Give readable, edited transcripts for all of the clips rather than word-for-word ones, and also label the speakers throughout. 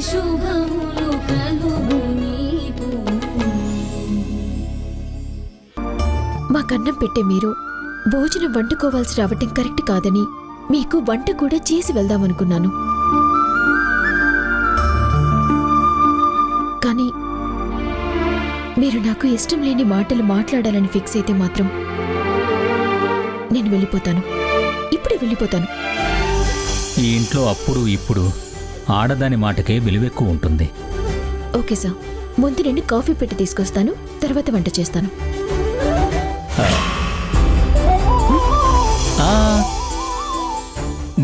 Speaker 1: శుభములు కలుగు నీకు.
Speaker 2: మాకన్నం పెట్టే మీరు భోజనం వండుకోవాల్సి రావటం కరెక్ట్ కాదని మీకు వంట కూడా చేసి వెళ్దామనుకున్నాను. కానీ మీరు నాకు ఇష్టం లేని మాటలు మాట్లాడాలని ఫిక్స్ అయితే మాత్రం నేను వెళ్ళిపోతాను. ఇప్పుడే వెళ్ళిపోతాను.
Speaker 3: ఈ ఇంట్లో అప్పుడు ఇప్పుడు ఆడదాని మాటకే విలువెక్కువ ఉంటుంది.
Speaker 2: ఓకే సార్, ముందు నేను కాఫీ పెట్టి తీసుకొస్తాను, తర్వాత వంట చేస్తాను.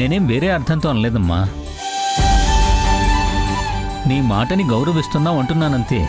Speaker 3: నేనేం వేరే అర్థంతో అనలేదమ్మా. నీ మాటని గౌరవిస్తున్నావు అంటున్నానంతే.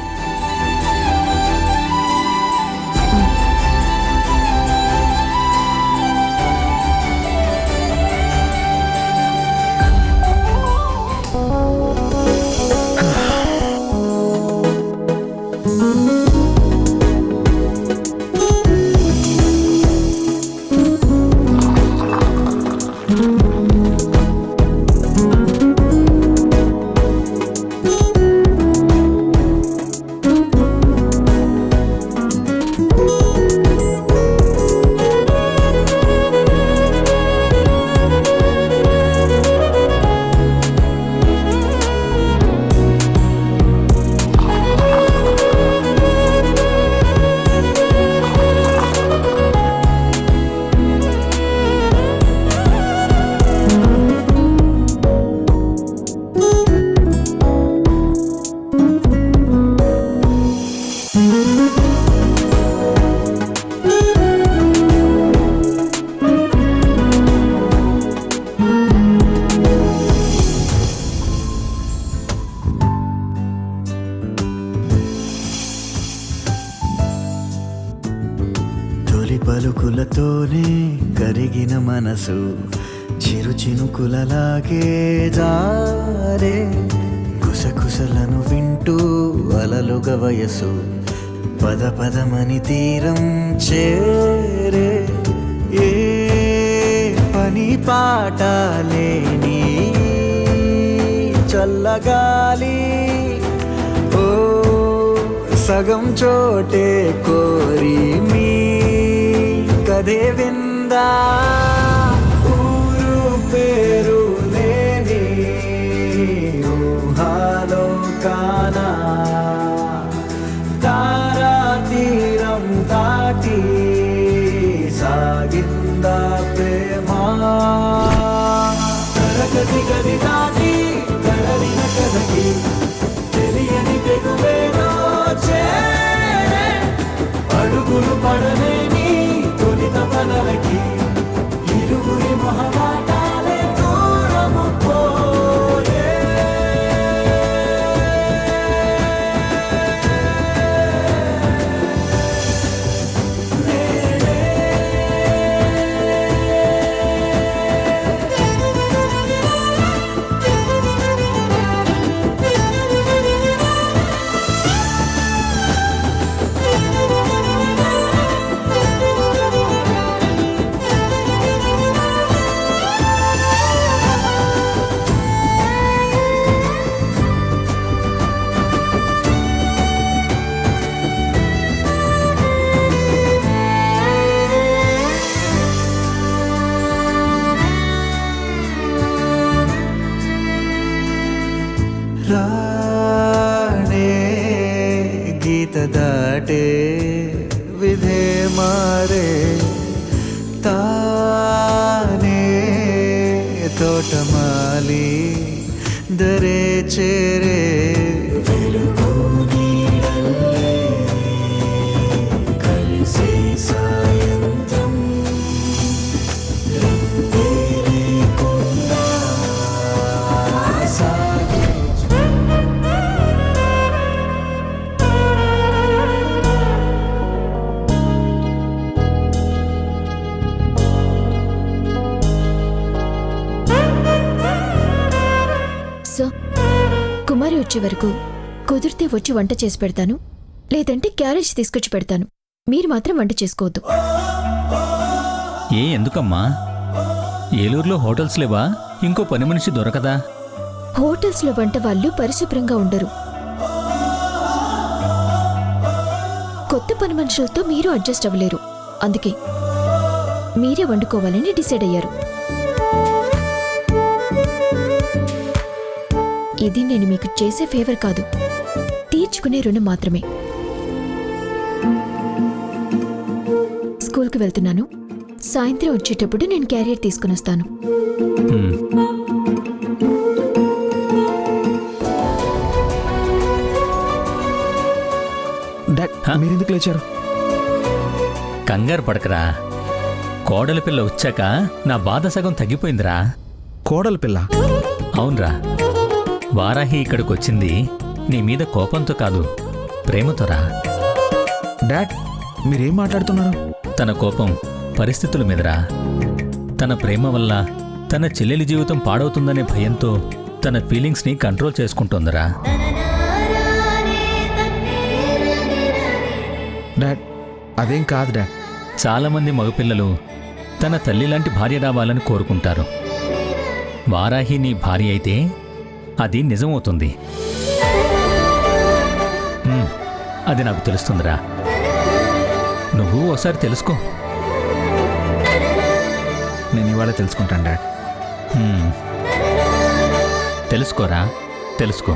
Speaker 4: పలుకులతోనే కరిగిన మనసు చిరు చినుకులలాగే జారే, కుసకుసలను వింటూ అలలుగా వయసు పద పదమని తీరం చేరే. ఏ పని పాట లేని చల్లగాలి ఓ సగం చోటే కోరి మీ కదే విందా. ఊరు పేరు లేని ఊహాలో కానా తారా తీరం దాటి సాగిందా ప్రేమ. తరగతి గది దాటి తరలిన కథకి తెలియని తెగువేదో చేరే, అడుగులు పడలేని తొలిత పదలకి ఇరుగురి మొహమాటాలే దూరము పోయే. రాణే గీత దాటే విధే మారే, తానే తోటమాలి దరే చేరే. వెలుగు నీడల్లే కలిసి సాయంత్రం లేకుండా సాగే.
Speaker 2: సో కుమారి వచ్చే వరకు కుదిరితే వచ్చి వంట చేసి పెడతాను, లేదంటే క్యారేజ్ తీసుకొచ్చి పెడతాను. మీరు మాత్రం వంట చేసుకోవద్దు.
Speaker 3: ఎందుకమ్మా? ఏలూరులో హోటల్స్ లేవా? ఇంకో పని మనిషి దొరకదా?
Speaker 2: హోటల్స్లో వంట వాళ్ళు పరిశుభ్రంగా ఉండరు. కొత్త పని మనుషులతో మీరు అడ్జస్ట్ అవ్వలేరు. అందుకే మీరే వండుకోవాలని డిసైడ్ అయ్యారు. ఇది నేను మీకు చేసే ఫేవర్ కాదు, తీర్చుకునే రుణం మాత్రమే. స్కూల్కి వెళ్తున్నాను. సాయంత్రం వచ్చేటప్పుడు నేను క్యారియర్ తీసుకుని వస్తాను.
Speaker 5: మీరెందుకు లేచారు?
Speaker 3: కంగారు పడకరా. కోడలి పిల్ల వచ్చాక నా బాధ సగం తగ్గిపోయిందిరా.
Speaker 5: కోడలు పిల్ల?
Speaker 3: అవునరా. వారాహి ఇక్కడికొచ్చింది నీ మీద కోపంతో కాదు, ప్రేమతోరా.
Speaker 5: డాడ్, మీరేం మాట్లాడుతున్నారు?
Speaker 3: తన కోపం పరిస్థితుల మీదరా. తన ప్రేమ వల్ల తన చెల్లెలి జీవితం పాడవుతుందనే భయంతో తన ఫీలింగ్స్ని కంట్రోల్ చేసుకుంటోందిరా.
Speaker 5: డాడ్, అదేం కాదు డాడ్.
Speaker 3: చాలామంది మగపిల్లలు తన తల్లి లాంటి భార్య రావాలని కోరుకుంటారు. వారాహి నీ భార్య అయితే అది నిజమవుతుంది. అది నాకు తెలుస్తుందిరా. నువ్వు ఒకసారి తెలుసుకో.
Speaker 5: నేను ఇవాళ తెలుసుకుంటాను డాడ్.
Speaker 3: తెలుసుకోరా, తెలుసుకో.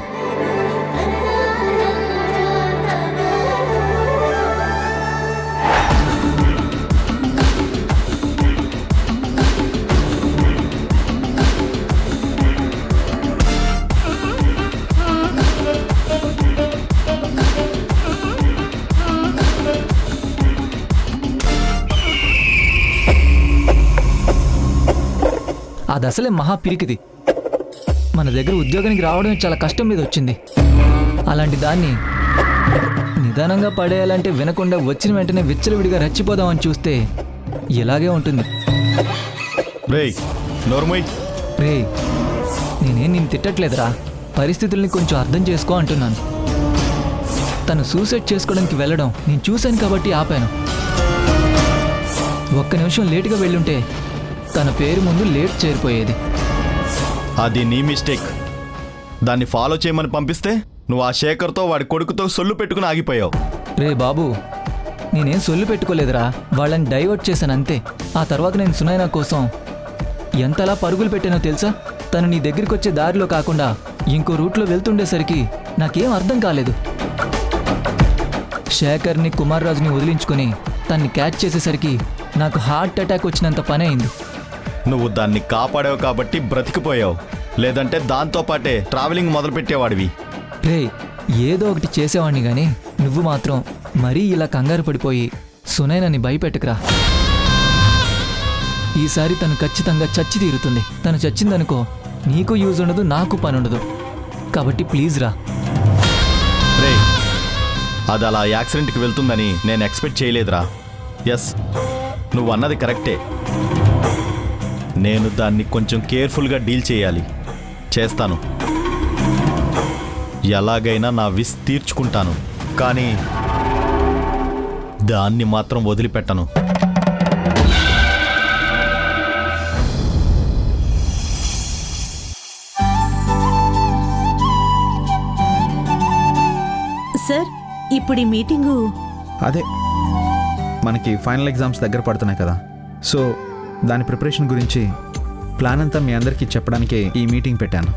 Speaker 6: అది అసలే మహా పిరికిది. మన దగ్గర ఉద్యోగానికి రావడం చాలా కష్టం మీద వచ్చింది. అలాంటి దాన్ని నిదానంగా పడేయాలంటే వినకుండా వచ్చిన వెంటనే విచ్చలవిడిగా రెచ్చిపోదామని చూస్తే ఇలాగే ఉంటుంది. రే, నేనేం నిన్ను తిట్టట్లేదురా. పరిస్థితుల్ని కొంచెం అర్థం చేసుకో అంటున్నాను. తను సూసైడ్ చేసుకోవడానికి వెళ్ళడం నేను చూశాను కాబట్టి ఆపాను. ఒక్క నిమిషం లేటుగా వెళ్ళుంటే తన పేరు ముందు లేట్ చేరిపోయేది.
Speaker 7: అది నీ మిస్టేక్. దాన్ని ఫాలో చేయమని పంపిస్తే నువ్వు ఆ శేఖర్తో వాడి కొడుకుతో సొల్లు పెట్టుకుని ఆగిపోయావు.
Speaker 6: రే బాబు, నేనేం సొల్లు పెట్టుకోలేదురా. వాళ్ళని డైవర్ట్ చేశాను అంతే. ఆ తర్వాత నేను సునైనా కోసం ఎంతలా పరుగులు పెట్టానో తెలుసా? తను నీ దగ్గరికి వచ్చే దారిలో కాకుండా ఇంకో రూట్లో వెళ్తుండేసరికి నాకేం అర్థం కాలేదు. శేఖర్ని, కుమార్ రాజుని వదిలించుకొని తన్ని క్యాచ్ చేసేసరికి నాకు హార్ట్ అటాక్ వచ్చినంత పని అయింది.
Speaker 7: నువ్వు దాన్ని కాపాడావు కాబట్టి బ్రతికిపోయావు. లేదంటే దాంతోపాటే ట్రావెలింగ్ మొదలుపెట్టేవాడివి.
Speaker 6: రే, ఏదో ఒకటి చేసేవాడిని గాని నువ్వు మాత్రం మరీ ఇలా కంగారు పడిపోయి సునైనని భయపెట్టకురా. ఈసారి తను ఖచ్చితంగా చచ్చి తీరుతుంది. తను చచ్చిందనుకో, నీకు యూజ్ ఉండదు, నాకు పని ఉండదు. కాబట్టి ప్లీజ్ రా.
Speaker 7: రే, అది అలా యాక్సిడెంట్కి వెళ్తుందని నేను ఎక్స్పెక్ట్ చేయలేదురా. ఎస్, నువ్వు అన్నది కరెక్టే. నేను దాన్ని కొంచెం కేర్ఫుల్గా డీల్ చేయాలి. చేస్తాను. ఎలాగైనా నా విస్ తీర్చుకుంటాను. కానీ దాన్ని మాత్రం వదిలిపెట్టను.
Speaker 8: సార్, ఇప్పుడు ఈ మీటింగు
Speaker 5: అదే, మనకి ఫైనల్ ఎగ్జామ్స్ దగ్గర పడుతున్నాయి కదా. సో దాని ప్రిపరేషన్ గురించి ప్లాన్ అంతా మీ అందరికీ చెప్పడానికే ఈ మీటింగ్ పెట్టాను.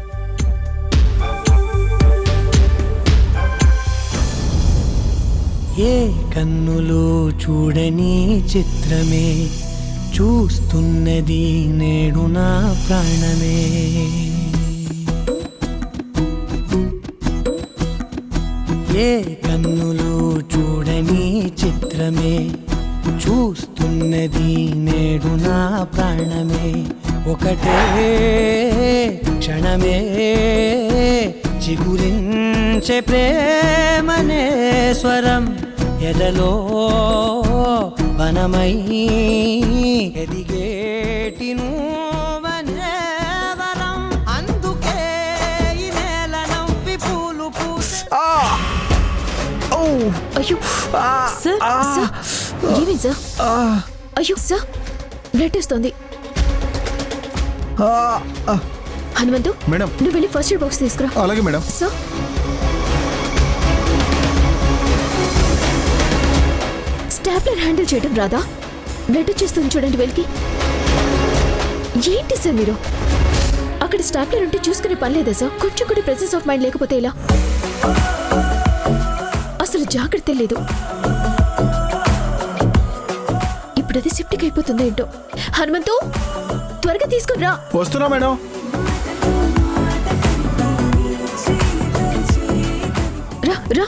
Speaker 4: ఏ కన్నులో చూడని చిత్రమే చూస్తున్నది నేడు నా ప్రాణమే. ఏ కన్నులో చూడని చిత్రమే చూస్తున్నది నేడు నా ప్రాణమే. ఒకటే క్షణమే చిగురించే ప్రేమనే స్వరం ఎదలో వనమై ఎదిగేటి నువ్వనే వరం. అందుకే ఈ నేల నవ్వి పూలు పూసే.
Speaker 2: అయ్యో సార్, ఏమేం సార్? అయ్యో సార్, బ్లడ్ వస్తుంది. హనుమంతు
Speaker 5: మేడం.
Speaker 2: నువ్వు వెళ్ళి ఫస్ట్ ఎయిడ్ బాక్స్ తీసుకురా.
Speaker 5: అలాగే మేడం.
Speaker 2: సో స్టాప్లర్ హ్యాండిల్ చేయడం రాదా? బ్లడ్ వచ్చేస్తుంది చూడండి వెలికి. ఏంటి సార్ మీరు? అక్కడ స్టాప్లర్ ఉంటే చూసుకునే పని లేదా సార్? కొంచెం కూడా ప్రెసెన్స్ ఆఫ్ మైండ్ లేకపోతే ఇలా అసలు జాగ్రత్త లేదు. ఇప్పుడు అది సిప్టిక్ అయిపోతుందో ఏంటో. హనుమంతు త్వరగా తీసుకుని రా.
Speaker 5: వస్తున్నా మేడం.
Speaker 2: రా రా.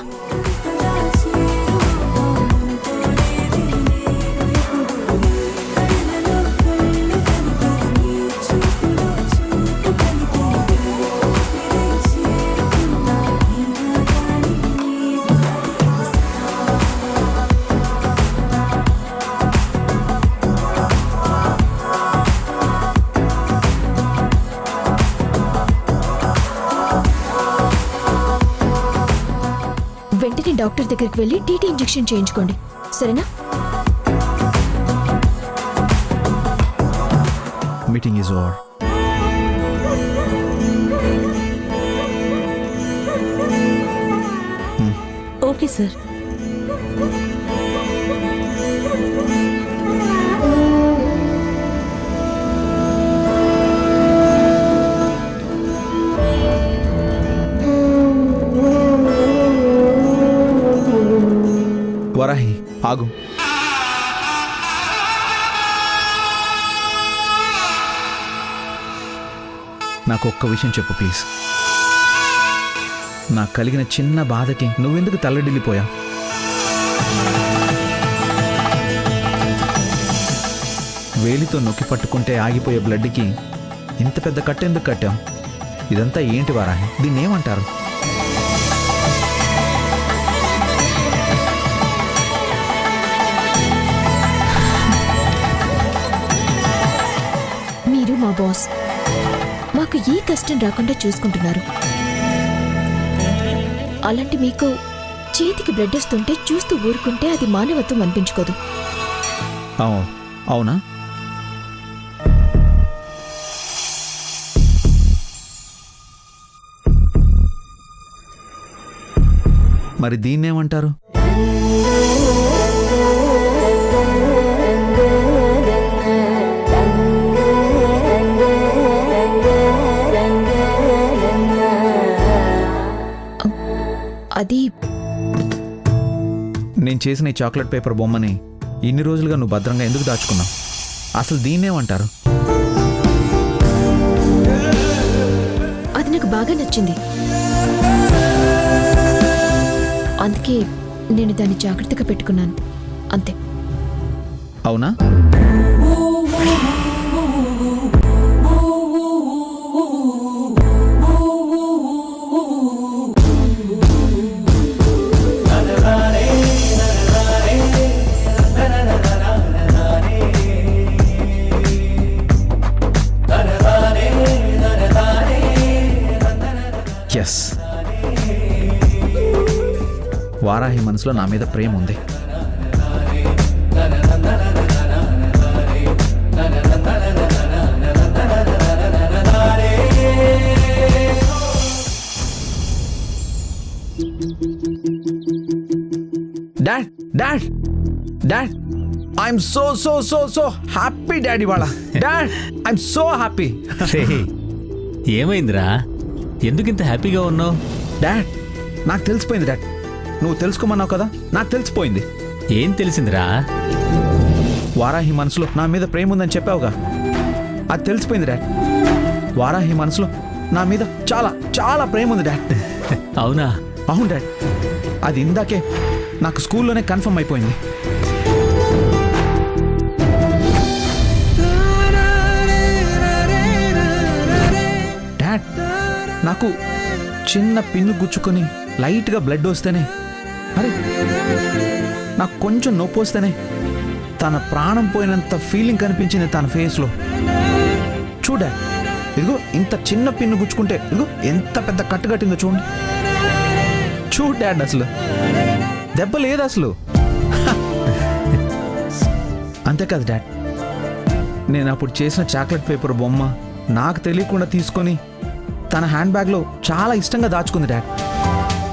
Speaker 2: వెంటనే డాక్టర్ దగ్గరికి వెళ్ళి టీటీ ఇంజెక్షన్ చేయించుకోండి, సరేనా?
Speaker 5: Meeting is over.
Speaker 8: Okay sir.
Speaker 5: Varahi ఆగు. నాకు ఒక్క విషయం చెప్పు ప్లీజ్. నాకు కలిగిన చిన్న బాధకి నువ్వెందుకు తల్లడిల్లిపోయా? వేలితో నొక్కి పట్టుకుంటే ఆగిపోయే బ్లడ్కి ఇంత పెద్ద కట్టెందుకు కట్టాం? ఇదంతా ఏంటి వరాహి? దీన్ని ఏమంటారు?
Speaker 2: మీరు మా బాస్, మాకు ఏ కష్టం రాకుండా చూసుకుంటున్నారు. అలాంటి మీకు చేతికి బ్లడ్ వస్తుంటే చూస్తూ ఊరుకుంటే అది మానవత్వం అనిపించుకోదు.
Speaker 5: అవునా? మరి దీన్నేమంటారు?
Speaker 2: అది
Speaker 5: నేను చేసిన ఈ చాక్లెట్ పేపర్ బొమ్మని ఇన్ని రోజులుగా నువ్వు భద్రంగా ఎందుకు దాచుకున్నావు? అసలు దీన్నేమంటారు?
Speaker 2: అది నాకు బాగా నచ్చింది, అందుకే నేను దాన్ని జాగ్రత్తగా పెట్టుకున్నాను, అంతే.
Speaker 5: అవునా? ఎస్, వారాహి మనసులో నా మీద ప్రేమ ఉంది. Dad dad dad I'm so so so so happy daddy వాళ్ళ. Dad I'm so happy.
Speaker 3: ఏమైందిరా? ఎందుకింత హ్యాపీగా ఉన్నావు?
Speaker 5: డాడ్ నాకు తెలిసిపోయింది డాడ్. నువ్వు తెలుసుకోమన్నావు కదా, నాకు తెలిసిపోయింది.
Speaker 3: ఏం తెలిసిందిరా?
Speaker 5: వారాహి మనసులో నా మీద ప్రేమ ఉందని చెప్పావుగా, అది తెలిసిపోయింది డాడ్. వారాహి మనసులో నా మీద చాలా చాలా ప్రేమ ఉంది డాడ్.
Speaker 3: అవునా?
Speaker 5: అవును డాడ్, అది ఇందాకే నాకు స్కూల్లోనే కన్ఫర్మ్ అయిపోయింది. డాడ్ నాకు చిన్న పిన్ను గుచ్చుకొని లైట్గా బ్లడ్ వస్తేనే, అరే నాకు కొంచెం నొప్పి వస్తేనే తన ప్రాణం పోయినంత ఫీలింగ్ కనిపించింది తన ఫేస్లో. చూడ, ఇదిగో ఇంత చిన్న పిన్ను గుచ్చుకుంటే ఇదిగో ఎంత పెద్ద కట్టు కట్టిందో చూడండి. చూడు డాడ్, అసలు దెబ్బ లేదు అసలు. అంతేకాదు డాడ్, నేను అప్పుడు చేసిన చాక్లెట్ పేపర్ బొమ్మ నాకు తెలియకుండా తీసుకొని తన హ్యాండ్ బ్యాగ్లో చాలా ఇష్టంగా దాచుకుంది డాడ్.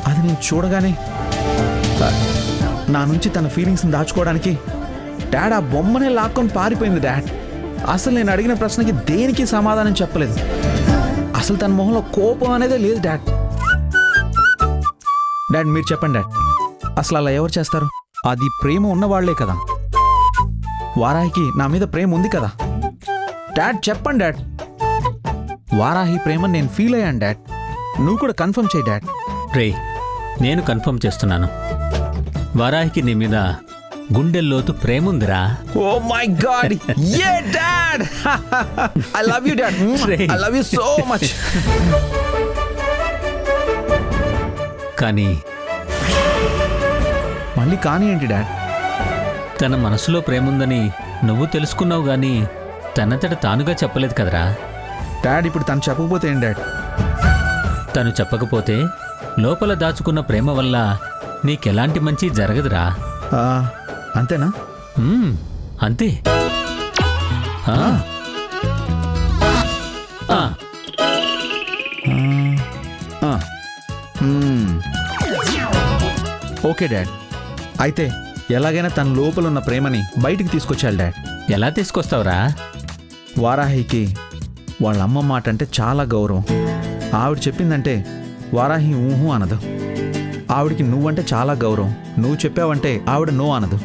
Speaker 5: అది నేను చూడగానే నా నుంచి తన ఫీలింగ్స్ని దాచుకోవడానికి డాడ్ ఆ బొమ్మనే లాక్కొని పారిపోయింది డాడ్. అసలు నేను అడిగిన ప్రశ్నకి దేనికి సమాధానం చెప్పలేదు. అసలు తన మొహంలో కోపం అనేదే లేదు డాడ్. డాడ్ మీరు చెప్పండి డాడ్, అసలు అలా ఎవరు చేస్తారు? అది ప్రేమ ఉన్నవాళ్లే కదా. వారాహికి నా మీద ప్రేమ ఉంది కదా. డాడ్ చెప్పండి డాడ్. వారాహి ప్రేమ నేను ఫీల్ అయ్యాను డాడ్. నువ్వు కూడా కన్ఫర్మ్ చేయి డాడ్.
Speaker 3: రే, నేను కన్ఫర్మ్ చేస్తున్నాను. వారాహికి నీ మీద గుండెల్లోతు ప్రేముందిరా.
Speaker 5: ఓ మై గాడ్, యే dad, I love you dad, I love you so much.
Speaker 3: కానీ
Speaker 5: మళ్ళీ కానీ ఏంటి డాడ్?
Speaker 3: తన మనసులో ప్రేముందని నువ్వు తెలుసుకున్నావు గాని తనంతట తానుగా చెప్పలేదు కదరా.
Speaker 5: డాడ్ ఇప్పుడు తను చెప్పకపోతే ఏంటి డాడ్?
Speaker 3: తను చెప్పకపోతే లోపల దాచుకున్న ప్రేమ వల్ల నీకెలాంటి మంచి జరగదురా.
Speaker 5: అంతేనా?
Speaker 3: అంతే. ఆ. ఆ.
Speaker 5: ఓకే డాడ్, అయితే ఎలాగైనా తన లోపల ఉన్న ప్రేమని బయటికి తీసుకొచ్చాడు డాడ్.
Speaker 3: ఎలా తీసుకొస్తావురా?
Speaker 5: వారాహికి వాళ్ళ అమ్మ మాట అంటే చాలా గౌరవం. ఆవిడ చెప్పిందంటే వారాహి ఊహు అనదు. ఆవిడికి నువ్వంటే చాలా గౌరవం. నువ్వు చెప్పావంటే ఆవిడ నో అనదు.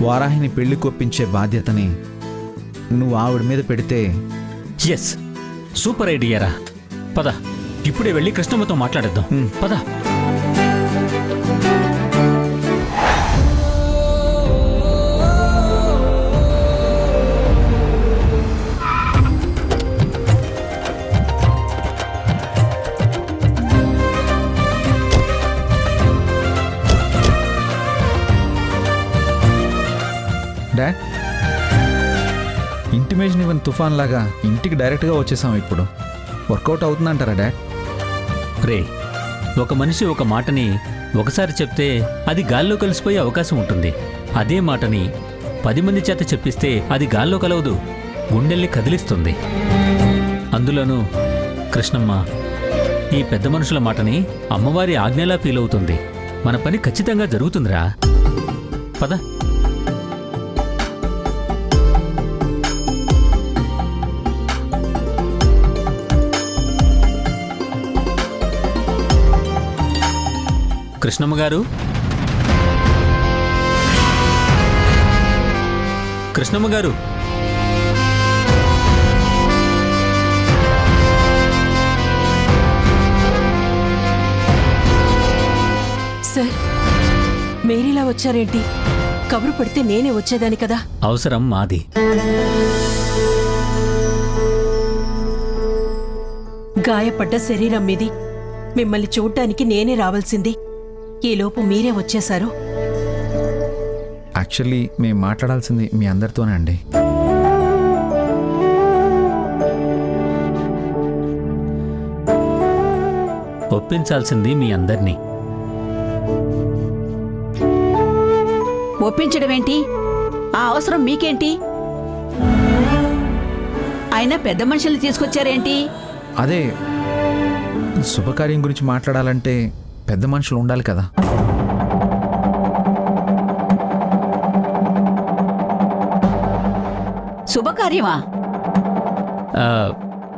Speaker 5: వారాహిని పెళ్లి కొప్పించే బాధ్యతని నువ్వు ఆవిడ మీద పెడితే.
Speaker 3: ఎస్, సూపర్ ఐడియారా. పద, ఇప్పుడే వెళ్ళి కృష్ణమ్మతో మాట్లాడేద్దాం. పద.
Speaker 5: డాడ్, ఇంటిమేషన్ ఇవన్ తుఫాన్ లాగా ఇంటికి డైరెక్ట్గా వచ్చేసాం. ఇప్పుడు వర్కౌట్ అవుతుందంటారా డాడ్?
Speaker 3: రే, ఒక మనిషి ఒక మాటని ఒకసారి చెప్తే అది గాల్లో కలిసిపోయే అవకాశం ఉంటుంది. అదే మాటని 10 మంది చేత చెప్పిస్తే అది గాల్లో కలవదు, గుండెల్ని కదిలిస్తుంది. అందులోనూ కృష్ణమ్మ ఈ పెద్ద మనుషుల మాటని అమ్మవారి ఆజ్ఞలా ఫీల్ అవుతుంది. మన పని ఖచ్చితంగా జరుగుతుందిరా. పద. కృష్ణమ్మ గారు, కృష్ణమ్మ గారు,
Speaker 8: సార్ మీరిలా వచ్చారేంటి? కబురు పడితే నేనే వచ్చేదాని కదా.
Speaker 3: అవసరం మాది.
Speaker 8: గాయపడ్డ శరీరం మీది. మిమ్మల్ని చూడ్డానికి నేనే రావాల్సింది. ఈలోపు మీరే వచ్చేశారు.
Speaker 5: యాక్చువల్లీ మేము మాట్లాడాల్సింది మీ అందరితోనే అండి.
Speaker 3: ఒప్పించాల్సింది మీ అందరినీ.
Speaker 9: ఒప్పించడం ఏంటి? ఆ అవసరం మీకేంటి? అయినా పెద్ద మనుషుల్ని తీసుకొచ్చారేంటి?
Speaker 5: అదే శుభకార్యం గురించి మాట్లాడాలంటే పెద్ద మనుషులు ఉండాలి కదా.
Speaker 9: శుభకార్యమా?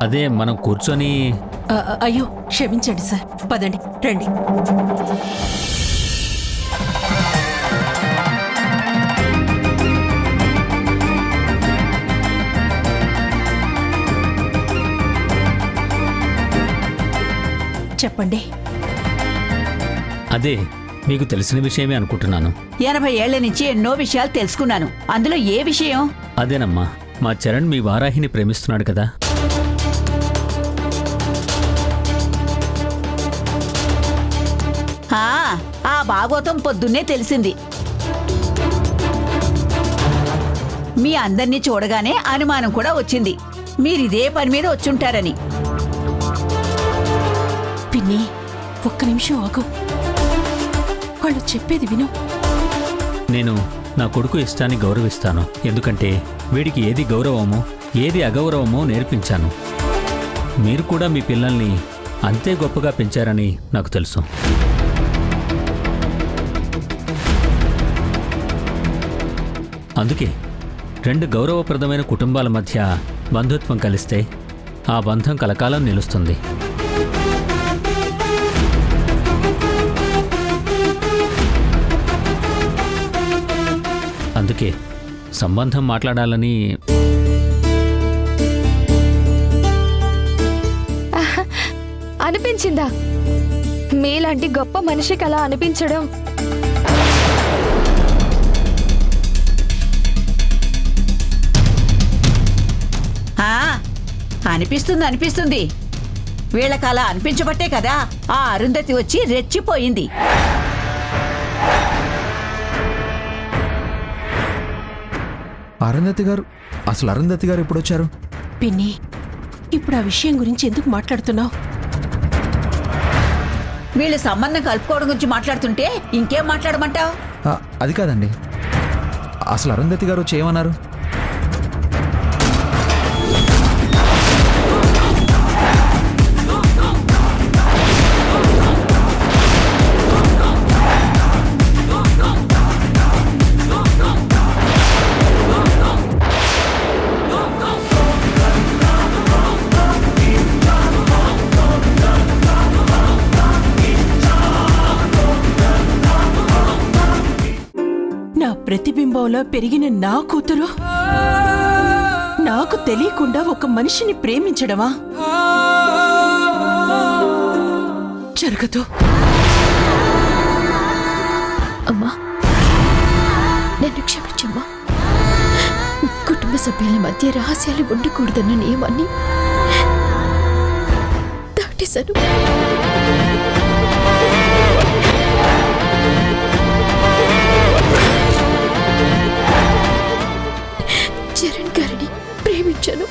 Speaker 3: అదే మనం కూర్చొని.
Speaker 8: అయ్యో క్షమించండి సార్, పదండి రండి. చెప్పండి.
Speaker 3: అదే మీకు తెలిసిన విషయమే అనుకుంటున్నాను.
Speaker 9: 80 ఏళ్ల నుంచి ఎన్నో విషయాలు తెలుసుకున్నాను. అందులో ఏ విషయం?
Speaker 3: అదేనమ్మా, మా చరణ్ మీ వారాహిని ప్రేమిస్తున్నాడు కదా.
Speaker 9: ఆ భాగవతం పొద్దున్నే తెలిసింది. మీ అందర్నీ చూడగానే అనుమానం కూడా వచ్చింది, మీరిదే పని మీద వచ్చుంటారని.
Speaker 8: పిన్ని, ఒక్క నిమిషం ఆగు. వాళ్ళు చెప్పేది విను.
Speaker 3: నేను నా కొడుకు ఇష్టాన్ని గౌరవిస్తాను. ఎందుకంటే వీడికి ఏది గౌరవమో ఏది అగౌరవమో నేర్పించాను. మీరు కూడా మీ పిల్లల్ని అంతే గొప్పగా పెంచారని నాకు తెలుసు. అందుకే 2 గౌరవప్రదమైన కుటుంబాల మధ్య బంధుత్వం కలిస్తే ఆ బంధం కలకాలం నిలుస్తుంది. అందుకే సంబంధం మాట్లాడాలని
Speaker 2: అనిపించిందా? మీలాంటి గొప్ప మనిషికి అలా అనిపించడం
Speaker 9: ఆ, అనిపిస్తుంది. వీళ్ళకి అలా అనిపించబట్టే కదా ఆ అరుంధతి వచ్చి రెచ్చిపోయింది.
Speaker 5: అరుంధతి గారు, అసలు అరుంధతి గారు ఎప్పుడు వచ్చారు?
Speaker 8: పిన్ని, ఇప్పుడు ఆ విషయం గురించి ఎందుకు మాట్లాడుతున్నావు?
Speaker 9: వీళ్ళు సంబంధం కలుపుకోవడం గురించి మాట్లాడుతుంటే ఇంకేం మాట్లాడమంటావు?
Speaker 5: అది కాదండి, అసలు అరుంధతి గారు వచ్చి ఏమన్నారు?
Speaker 8: నా ప్రతిబింబంలో పెరిగిన నా కూతురు నాకు తెలియకుండా ఒక మనిషిని ప్రేమించడమా? జరగదు.
Speaker 2: అమ్మా, నన్ను క్షమించమ్మా. కుటుంబ సభ్యుల మధ్య రహస్యాలు ఉండకూడదన్న నియమాన్ని దాటేశాను. చరణ్ గారిని ప్రేమించాను.